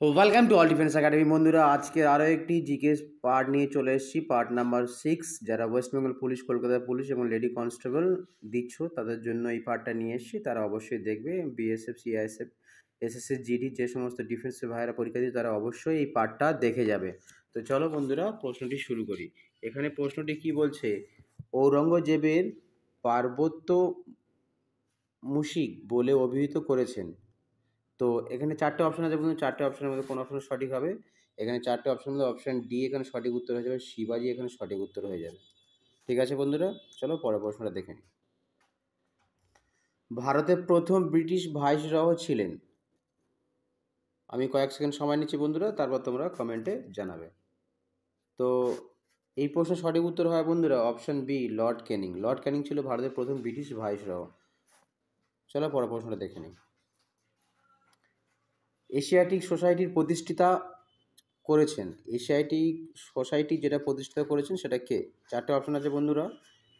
Welcome to all defence academy বন্ধুরা। আজকে আরও একটি জিকেস পার্ট নিয়ে চলে এসেছি, পার্ট নাম্বার 6। যারা West Bengal police, Kolkata police এবং লেডি কনস্টেবল দিচ্ছ তাদের জন্য এই পার্টটা নিয়ে এসেছি। তারা অবশ্যই দেখবে। বিএসএফ, সিআইএসএফ, এসএসসি, জিডি যে সমস্ত ডিফেন্সের ভাইয়েরা পরীক্ষা দিয়ে তারা অবশ্যই এই পার্টটা দেখে যাবে। তো চলো বন্ধুরা, প্রশ্নটি শুরু করি। এখানে প্রশ্নটি কি বলছে? ঔরঙ্গজেবের পার্বত্য মুশিক বলে অভিহিত করেছেন। তো এখানে চারটে অপশন আছে বন্ধু, চারটে অপশনের মধ্যে কোন অপশন সঠিক হবে? এখানে চারটে অপশনের মধ্যে অপশন ডি এখানে সঠিক উত্তর হয়ে যাবে, শিবাজি এখানে সঠিক উত্তর হয়ে যাবে। ঠিক আছে বন্ধুরা, চলো পরের প্রশ্নটা দেখে নিই। ভারতের প্রথম ব্রিটিশ ভাইসরয় ছিলেন? আমি কয়েক সেকেন্ড সময় নিচ্ছি বন্ধুরা, তারপর তোমরা কমেন্টে জানাবে। তো এই প্রশ্নের সঠিক উত্তর হয় বন্ধুরা option B, Lord Canning. Lord Canning ছিল ভারতের প্রথম ব্রিটিশ ভাইসরয়। চলো পরের প্রশ্নটা দেখে নিই। এশিয়াটিক সোসাইটির প্রতিষ্ঠাতা করেছেন? এশিয়াটিক সোসাইটি যেটা প্রতিষ্ঠা করেছেন সেটা কে? চারটে অপশন আছে বন্ধুরা,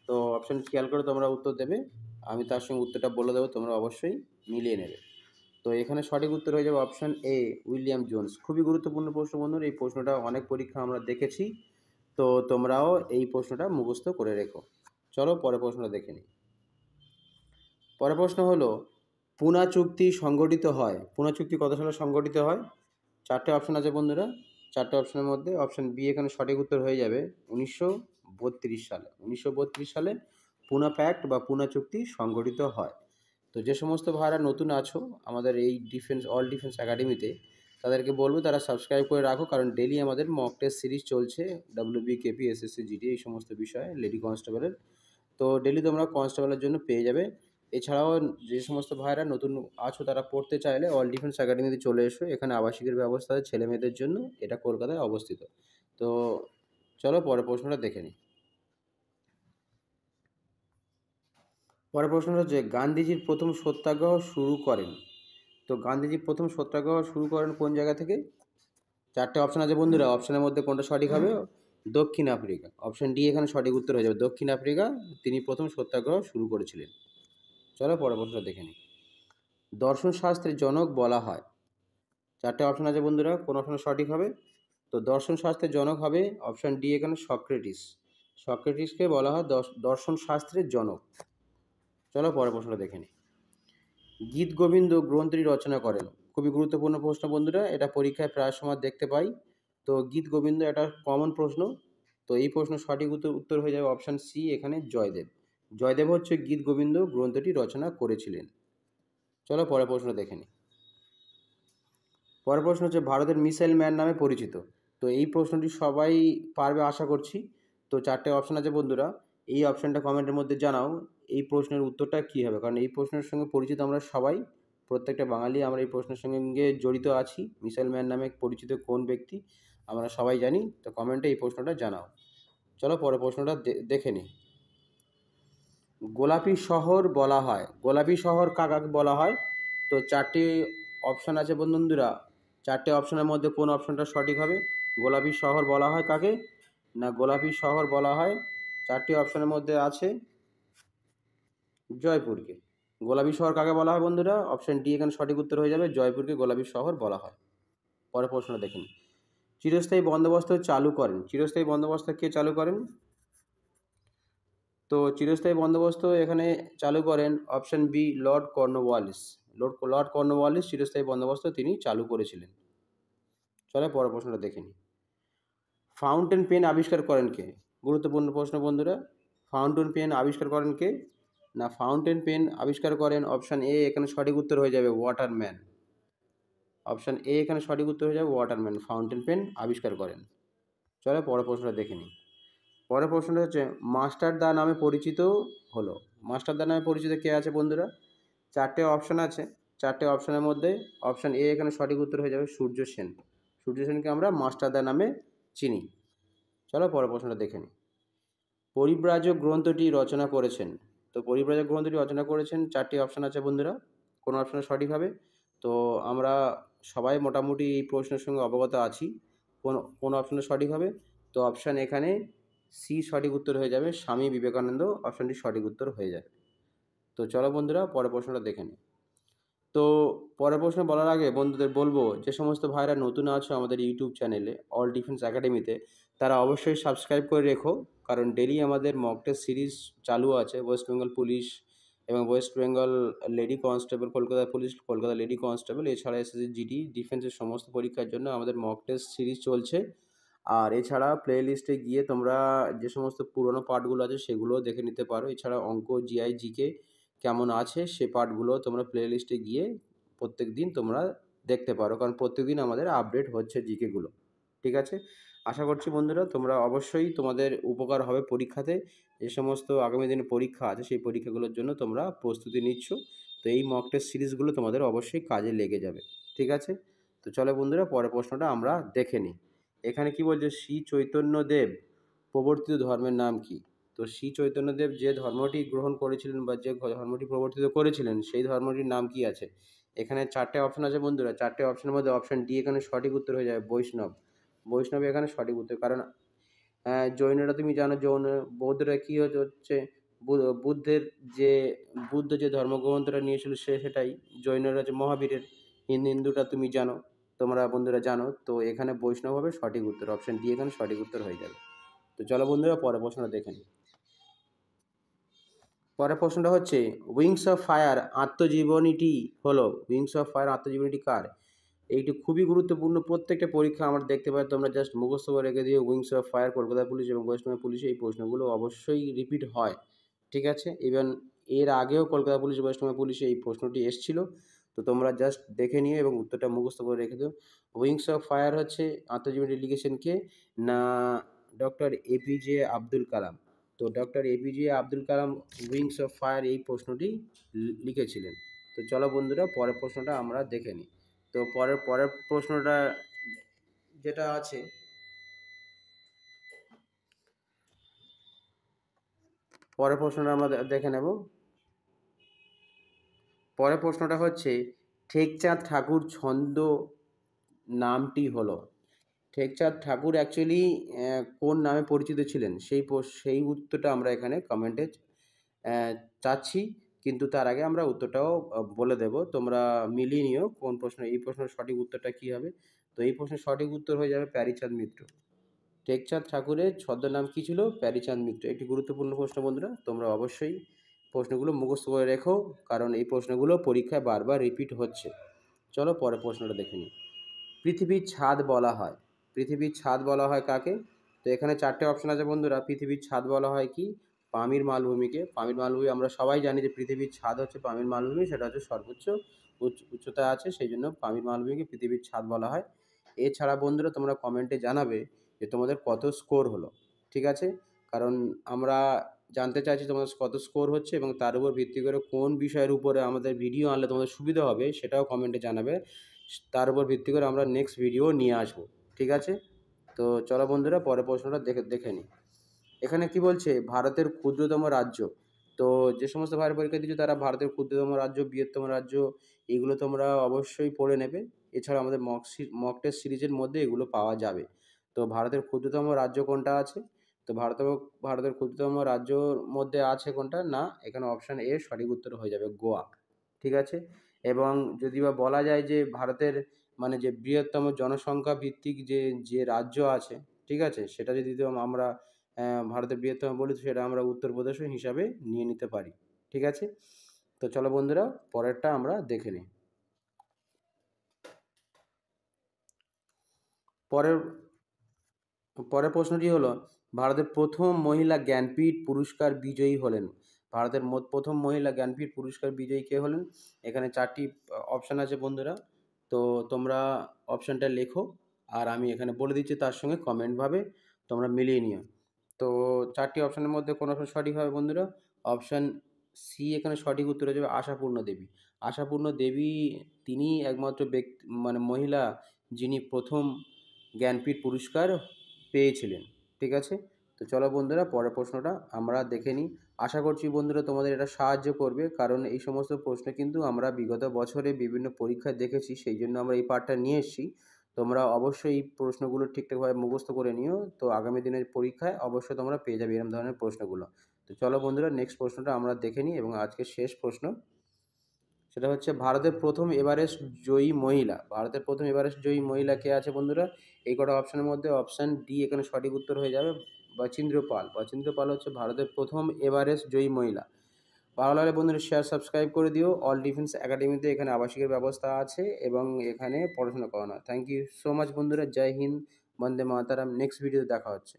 তো অপশন খেয়াল করে তোমরা উত্তর দেবে। আমি তার সঙ্গে উত্তরটা বলে দেবো, তোমরা অবশ্যই মিলিয়ে নেবে। তো এখানে সঠিক উত্তর হয়ে যাবে অপশন এ, উইলিয়াম জোন্স। খুবই গুরুত্বপূর্ণ প্রশ্ন বন্ধুরা, এই প্রশ্নটা অনেক পরীক্ষা আমরা দেখেছি, তো তোমরাও এই প্রশ্নটা মুখস্থ করে রেখো। চলো পরের প্রশ্নটা দেখে নিই। পরের প্রশ্ন হলো, পুনা চুক্তি সংগঠিত হয়? পুনা চুক্তি কত সালে সংগঠিত হয়? চারটে অপশন আছে বন্ধুরা, চারটে অপশনের মধ্যে অপশন বি এখানে সঠিক উত্তর হয়ে যাবে 1932 সালে। 1932 সালে পুনা প্যাক্ট বা পুনা চুক্তি সংগঠিত হয়। তো যে সমস্ত ভাইরা নতুন আছো আমাদের এই অল ডিফেন্স একাডেমিতে, তাদেরকে বলবো তারা সাবস্ক্রাইব করে রাখো, কারণ ডেলি আমাদের মক টেস্ট সিরিজ চলছে, ডাব্লিউবি, কেপি, এসএসসি, জিডি এই সমস্ত বিষয়ে, লেডি কনস্টেবলের। তো ডেলি তোমরা কনস্টেবলের জন্য পেয়ে যাবে। এছাড়াও যে সমস্ত ভাইরা নতুন আছো তারা পড়তে চাইলে অল ডিফেন্স একাডেমিতে চলে এসো, এখানে আবাসিকের ব্যবস্থা আছে ছেলে মেয়েদের জন্য, এটা কলকাতায় অবস্থিত। তো চলো পরের প্রশ্নটা দেখে নিই। পরের প্রশ্নটা হচ্ছে, গান্ধীজির প্রথম সত্যাগ্রহ শুরু করেন? তো গান্ধীজি প্রথম সত্যাগ্রহ শুরু করেন কোন জায়গা থেকে? চারটে অপশন আছে বন্ধুরা, অপশনের মধ্যে কোনটা সঠিক হবে? দক্ষিণ আফ্রিকা। অপশন ডি এখানে সঠিক উত্তর হয়ে যাবে, দক্ষিণ আফ্রিকা তিনি প্রথম সত্যাগ্রহ শুরু করেছিলেন। চলো পরের প্রশ্নটা দেখে নিই। দর্শন শাস্ত্রের জনক বলা হয়? চারটে অপশন আছে বন্ধুরা, কোন অপশন সঠিক হবে? তো দর্শন শাস্ত্রের জনক হবে অপশন ডি এখানে সক্রেটিস। সক্রেটিসকে বলা হয় দর্শন শাস্ত্রের জনক। চলো পরের প্রশ্নটা দেখে নিই। গীত গোবিন্দ গ্রন্থটি রচনা করেন? খুবই গুরুত্বপূর্ণ প্রশ্ন বন্ধুরা, এটা পরীক্ষায় প্রায় সময় দেখতে পাই। তো গীত গোবিন্দ এটা কমন প্রশ্ন, তো এই প্রশ্ন সঠিক উত্তর হয়ে যাবে অপশন সি এখানে জয়দেব। জয়দেব হচ্ছে গীত গোবিন্দ গ্রন্থটি রচনা করেছিলেন। চলো পরের প্রশ্ন দেখে নিই। পরের প্রশ্ন হচ্ছে, ভারতের মিসাইল ম্যান নামে পরিচিত? তো এই প্রশ্নটি সবাই পারবে আশা করছি। তো চারটে অপশন আছে বন্ধুরা, এই অপশানটা কমেন্টের মধ্যে জানাও এই প্রশ্নের উত্তরটা কী হবে, কারণ এই প্রশ্নের সঙ্গে পরিচিত আমরা সবাই, প্রত্যেকটা বাঙালি আমরা এই প্রশ্নের সঙ্গে জড়িত আছি। মিসাইল ম্যান নামে পরিচিত কোন ব্যক্তি আমরা সবাই জানি, তো কমেন্টে এই প্রশ্নটা জানাও। চলো পরের প্রশ্নটা দেখে নিই। গোলাপি শহর বলা হয়? গোলাপি শহর কাকে বলা হয়? তো চারটি অপশান আছে বন্ধুরা, চারটে অপশনের মধ্যে কোন অপশনটা সঠিক হবে? গোলাপি শহর বলা হয় কাকে? না গোলাপি শহর বলা হয়, চারটি অপশনের মধ্যে আছে জয়পুরকে। গোলাপি শহর কাকে বলা হয় বন্ধুরা? অপশন ডি এখানে সঠিক উত্তর হয়ে যাবে, জয়পুরকে গোলাপি শহর বলা হয়। পরের প্রশ্নটা দেখুন। চিরস্থায়ী বন্দোবস্ত চালু করেন? চিরস্থায়ী বন্দোবস্ত কে চালু করেন? তো চিরস্থায়ী বন্দোবস্ত এখানে চালু করেন option B, Lord Cornwallis. Lord Cornwallis চিরস্থায়ী বন্দোবস্ত তিনি চালু করেছিলেন। চলে পরের প্রশ্নটা দেখে নিই। ফাউন্টেন পেন আবিষ্কার করেন কে? গুরুত্বপূর্ণ প্রশ্ন বন্ধুরা, ফাউন্টেন পেন আবিষ্কার করেন কে? না ফাউন্টেন পেন আবিষ্কার করেন অপশান এ এখানে সঠিক উত্তর হয়ে যাবে ওয়াটারম্যান। অপশান এ এখানে সঠিক উত্তর হয়ে যাবে ওয়াটারম্যান, ফাউন্টেন পেন আবিষ্কার করেন। চলো পরের প্রশ্নটা দেখে নিই। পরের প্রশ্নটা হচ্ছে, মাস্টার দা নামে পরিচিত হলো? মাস্টার দা নামে পরিচিত কে আছে বন্ধুরা? চারটে অপশান আছে, চারটে অপশানের মধ্যে অপশান এ এখানে সঠিক উত্তর হয়ে যাবে সূর্য সেন। সূর্য সেনকে আমরা মাস্টার দা নামে চিনি। চলো পরের প্রশ্নটা দেখে নিই। পরিব্রাজক গ্রন্থটি রচনা করেছেন? তো পরিব্রাজক গ্রন্থটি রচনা করেছেন, চারটি অপশান আছে বন্ধুরা, কোন অপশানে সঠিক হবে? তো আমরা সবাই মোটামুটি এই প্রশ্নের সঙ্গে অবগত আছি, কোন অপশানে সঠিক হবে? তো অপশান এখানে সি সঠিক উত্তর হয়ে যাবে, স্বামী বিবেকানন্দ অপশানটি সঠিক উত্তর হয়ে যাবে। তো চলো বন্ধুরা পরের প্রশ্নটা দেখে নিই। তো পরের প্রশ্ন বলার আগে বন্ধুদের বলবো, যে সমস্ত ভাইরা নতুন আছো আমাদের ইউটিউব চ্যানেলে অল ডিফেন্স একাডেমিতে, তারা অবশ্যই সাবস্ক্রাইব করে রেখো, কারণ ডেলি আমাদের মক টেস্ট সিরিজ চালু আছে। ওয়েস্ট বেঙ্গল পুলিশ এবং West Bengal lady constable, Kolkata police, Kolkata lady constable, এছাড়া এসএসসি জিডি ডিফেন্সের সমস্ত পরীক্ষার জন্য আমাদের মক টেস্ট সিরিজ চলছে। আর এছাড়া প্লে লিস্টে গিয়ে তোমরা যে সমস্ত পুরোনো পার্টগুলো আছে সেগুলোও দেখে নিতে পারো। এছাড়া অঙ্ক, জিআই, জিকে কেমন আছে সে পার্টগুলো তোমরা প্লে লিস্টে গিয়ে প্রত্যেক দিন তোমরা দেখতে পারো, কারণ প্রত্যেক দিন আমাদের আপডেট হচ্ছে জিকেগুলো। ঠিক আছে, আশা করছি বন্ধুরা তোমরা অবশ্যই তোমাদের উপকার হবে পরীক্ষাতে। যে সমস্ত আগামী দিনে পরীক্ষা আছে সেই পরীক্ষাগুলোর জন্য তোমরা প্রস্তুতি নিচ্ছ, তো এই মক টেস্ট সিরিজগুলো তোমাদের অবশ্যই কাজে লেগে যাবে। ঠিক আছে, তো চলো বন্ধুরা পরের প্রশ্নটা আমরা দেখে নিই। এখানে কি বলছে, শ্রী চৈতন্যদেব প্রবর্তিত ধর্মের নাম কি? তো শ্রী চৈতন্যদেব যে ধর্মটি গ্রহণ করেছিলেন বা যে ধর্মটি প্রবর্তিত করেছিলেন সেই ধর্মটির নাম কি আছে? এখানে চারটে অপশন আছে বন্ধুরা, চারটে অপশনের মধ্যে অপশন ডি এখানে সঠিক উত্তর হয়ে যাবে, বৈষ্ণব। বৈষ্ণব এখানে সঠিক উত্তর, কারণ জৈনরা তুমি জানো, জৈন বৌদ্ধরা কি হচ্ছে বুদ্ধের যে বুদ্ধ যে ধর্মগ্রন্থটা নিয়েছিল সেটাই, জৈনরা হচ্ছে মহাবীরের, হিন্দুটা তুমি জানো, তোমরা বন্ধুরা জানো। তো এখানে বৈষ্ণব হবে সঠিক উত্তর, অপশন ডি এখানে সঠিক উত্তর হয়ে যাবে। তো চলো বন্ধুরা পরের প্রশ্নটা দেখে নিই। পরের প্রশ্নটা হচ্ছে, উইংস অফ ফায়ার আত্মজীবনীটি হলো, উইংস অফ ফায়ার আত্মজীবনীটি কার? এইটি খুবই গুরুত্বপূর্ণ, প্রত্যেকটা পরীক্ষা আমরা দেখতে পাই, তোমরা জাস্ট মুখস্থ করে রেখে দিও wings of fire, Kolkata police এবং ওয়েস্ট বেঙ্গল পুলিশে এই প্রশ্নগুলো অবশ্যই রিপিট হয়। ঠিক আছে, ইভেন এর আগেও কলকাতা পুলিশ, ওয়েস্ট বেঙ্গল পুলিশে এই প্রশ্নটি এসেছিল। তো তোমরা জাস্ট দেখে নিও এবং উত্তরটা মুখস্থ করে রেখে দিও। উইংস অফ ফায়ার হচ্ছে আত্মজীবনী লিখেছেন কে না, ডক্টর এপিজে আব্দুল কালাম। তো doctor APJ Abdul Kalam wings of fire এই প্রশ্নটি লিখেছিলেন। তো চলো বন্ধুরা পরের প্রশ্নটা আমরা দেখে নিই। তো পরের পরের প্রশ্নটা যেটা আছে, পরের প্রশ্নটা আমরা দেখে নেব। পরের প্রশ্নটা হচ্ছে, ঠেকচাঁদ ঠাকুর ছন্দ নামটি হলো। ঠেকচাঁদ ঠাকুর অ্যাকচুয়ালি কোন নামে পরিচিত ছিলেন সেই উত্তরটা আমরা এখানে কমেন্টে চাচ্ছি, কিন্তু তার আগে আমরা উত্তরটাও বলে দেব, তোমরা মিলিয়ে নিও কোন প্রশ্ন, এই প্রশ্নের সঠিক উত্তরটা কী হবে। তো এই প্রশ্নের সঠিক উত্তর হয়ে যাবে প্যারীচাঁদ মিত্র। টেকচাঁদ ঠাকুরের ছদ্মনাম কী ছিল? প্যারীচাঁদ মিত্র। একটি গুরুত্বপূর্ণ প্রশ্ন বন্ধুরা, তোমরা অবশ্যই প্রশ্নগুলো মুখস্থ করে রেখো, কারণ এই প্রশ্নগুলো পরীক্ষায় বারবার রিপিট হচ্ছে। চলো পরের প্রশ্নটা দেখে নিই। পৃথিবীর ছাদ বলা হয়, পৃথিবীর ছাদ বলা হয় কাকে? তো এখানে চারটে অপশন আছে বন্ধুরা। পৃথিবীর ছাদ বলা হয় কি? পামির মালভূমিকে। পামির মালভূমি আমরা সবাই জানি যে পৃথিবীর ছাদ হচ্ছে পামির মালভূমি, সেটা হচ্ছে সর্বোচ্চ উচ্চতা আছে, সেই জন্য পামির মালভূমিকে পৃথিবীর ছাদ বলা হয়। এছাড়া বন্ধুরা তোমরা কমেন্টে জানাবে যে তোমাদের কত স্কোর হলো। ঠিক আছে, কারণ আমরা জানতে চাইছি তোমাদের কত স্কোর হচ্ছে, এবং তার উপর ভিত্তি করে কোন বিষয়ের উপরে আমাদের ভিডিও আনলে তোমাদের সুবিধা হবে সেটাও কমেন্টে জানাবে। তার উপর ভিত্তি করে আমরা নেক্সট ভিডিও নিয়ে আসবো। ঠিক আছে, তো চলো বন্ধুরা পরের প্রশ্নটা দেখে নিই। এখানে কি বলছে, ভারতের ক্ষুদ্রতম রাজ্য। তো যে সমস্ত ভাইয়ের পরীক্ষা দিচ্ছ তারা ভারতের ক্ষুদ্রতম রাজ্য, বৃহত্তম রাজ্য, এগুলো তোমরা অবশ্যই পড়ে নেবে। এছাড়া আমাদের মক টেস্ট সিরিজের মধ্যে এগুলো পাওয়া যাবে। তো ভারতের ক্ষুদ্রতম রাজ্য কোনটা আছে? তো ভারতের ক্ষুদ্রতম রাজ্যর মধ্যে আছে কোনটা না, এখানে অপশান এ সঠিক উত্তর হয়ে যাবে, গোয়া। ঠিক আছে, এবং যদি বা বলা যায় যে ভারতের মানে যে বৃহত্তম জনসংখ্যা ভিত্তিক যে রাজ্য আছে, ঠিক আছে, সেটা যদি আমরা ভারতের বৃহত্তম বলি, তো সেটা আমরা উত্তরপ্রদেশও হিসাবে নিয়ে নিতে পারি। ঠিক আছে, তো চলো বন্ধুরা পরেরটা আমরা দেখে নিই। পরের পরের প্রশ্নটি হলো, ভারতের প্রথম মহিলা জ্ঞানপীঠ পুরস্কার বিজয়ী হলেন। ভারতের প্রথম মহিলা জ্ঞানপীঠ পুরস্কার বিজয়ী কে হলেন? এখানে চারটি অপশান আছে বন্ধুরা, তো তোমরা অপশানটা লেখো, আর আমি এখানে বলে দিচ্ছি, তার সঙ্গে কমেন্টভাবে তোমরা মিলিয়ে নিও। তো চারটি অপশানের মধ্যে কোন অপশান সঠিক হবে বন্ধুরা? অপশান সি এখানে সঠিক উত্তর হয়ে যাবে, আশাপূর্ণ দেবী। আশাপূর্ণ দেবী তিনি একমাত্র ব্যক্তি মানে মহিলা যিনি প্রথম জ্ঞানপীঠ পুরস্কার পেয়েছিলেন। ঠিক আছে, তো চলো বন্ধুরা পরের প্রশ্নটা আমরা দেখে নিই। আশা করছি বন্ধুরা তোমাদের এটা সাহায্য করবে, কারণ এই সমস্ত প্রশ্ন কিন্তু আমরা বিগত বছরে বিভিন্ন পরীক্ষায় দেখেছি, সেই জন্য আমরা এই পার্টটা নিয়ে এসেছি। তোমরা অবশ্যই এই প্রশ্নগুলো ঠিকঠাকভাবে মুখস্থ করে নিও, তো আগামী দিনের পরীক্ষায় অবশ্যই তোমরা পেয়ে যাবে এরকম ধরনের প্রশ্নগুলো। তো চলো বন্ধুরা নেক্সট প্রশ্নটা আমরা দেখে নিই, এবং আজকের শেষ প্রশ্ন। সেটা হচ্ছে ভারতের প্রথম এভারেস্ট জয়ী মহিলা। ভারতের প্রথম এভারেস্ট জয়ী মহিলা কে আছে বন্ধুরা? এই কটা অপশনের মধ্যে অপশান ডি এখানে সঠিক উত্তর হয়ে যাবে, বচেন্দ্র পাল। বচেন্দ্র পাল হচ্ছে ভারতের প্রথম এভারেস্ট জয়ী মহিলা। ভালো লাগলে বন্ধুরা শেয়ার সাবস্ক্রাইব করে দিও। অল ডিফেন্স একাডেমিতে এখানে আবাসিকের ব্যবস্থা আছে এবং এখানে পড়াশোনা করানো হয়। থ্যাংক ইউ সো মাচ বন্ধুরা। জয় হিন্দ, বন্দে মাতারাম। নেক্সট ভিডিওতে দেখা হচ্ছে।